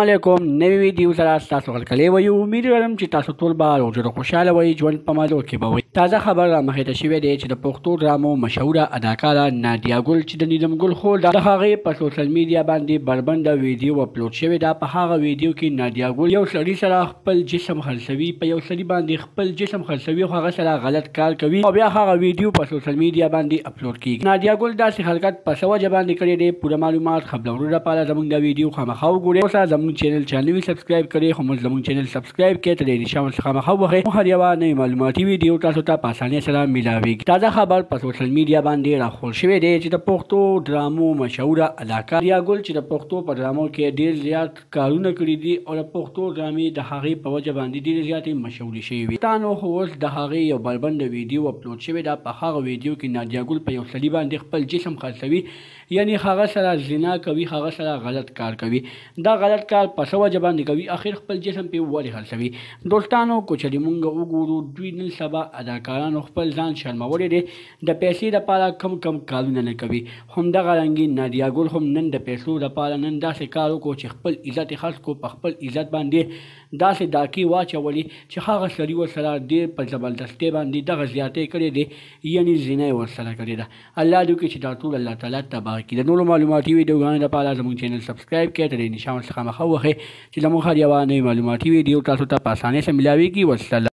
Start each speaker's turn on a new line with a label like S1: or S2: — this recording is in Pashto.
S1: علیکم نوی ویډیو سره تاسو غلکلی وی امید لرم چې تاسو ټول به روغ خوشحاله وئ ژوند په مزو کې به وئ تازه خبر را مخې ته شوی دی چې د پښتو ډرامو مشهوره اداکاره نادیا ګل چې د نیلم ګل خور د هغې په سوشل میډیا باندې بربنده ویډیو اپلوډ شوې ده. په هغه ویډیو کې نادیا ګل یو سړي سره خپل جسم خرڅوي، په یو سړي باندې خپل جسم خرڅوي خو هغه سره غلط کار کوي او بیا هغه ویډیو په سوشل میډیا باندې اپلوډ کیږي. نادیا ګل داسې حرکت په څه وجه باندې کړی دی، پوره معلومات خبرولو لپاره زموږ د ویډیو خامخا وګورئ. اوس زموږ چینل سبسکرایب کړئ، خو موږ زموږ چینل سبسکرایب کړئ ته د نشان څخه مخه ووهئ. هر یوه نوې معلوماتي ویډیو تاسو ته په اسانۍ سره میلاویږي. تازه خبر په سوشل میډیا باندې راخپور شوی دی چې د پښتو ډرامو مشهوره اداکاره نادیا ګل چې د پښتو په ډرامو کې ډېر زیات کارونه کړي دي او د پښتو ډرامې د هغې په وجه باندې ډېرې زیاتې مشهورې شوې وي. تانو خو اوس د هغې یو بربنده ویډیو اپلوډ شوې ده. په هغه ویډیو کې نادیا ګل په یو سړي باندې خپل جسم خرڅوي، یعنی هغه سره زنا کوي، هغه سره غلط کار کوي. دا غلط کار په څه وجه باندې کوي، اخر خپل جسم پې ولې خرڅوي؟ دوستانو که چېرې موږ وګورو دوی نن سبا اداکارانو خپل ځان شرمولی دی، د پیسې دپاره کم کارونه نه کوي. همدغه رنګې نادیا ګل هم نن د پیسو دپاره نن داسې کار وکړو چې خپل عزت یې خرڅ کړو، په خپل عزت باندې داسې داکې واچولې چې هغه سړي ورسره ډېر په زبردستۍ باندې دغه زیاتۍ کړې دی، یعنې زنا یې ورسره کړې ده. الله دې وکړي چې دا ټول الله تعالی تباه کړي. د نورو معلوماتي ویډیوګانو لپاره زموږ چینل سبسکرایب کړئ، ته د نشان څخه مخه ووهئ چې زموږ هر یوه نوې معلوماتي ویډیو تاسو ته په اسانۍ سره میلاویږي. والسلام.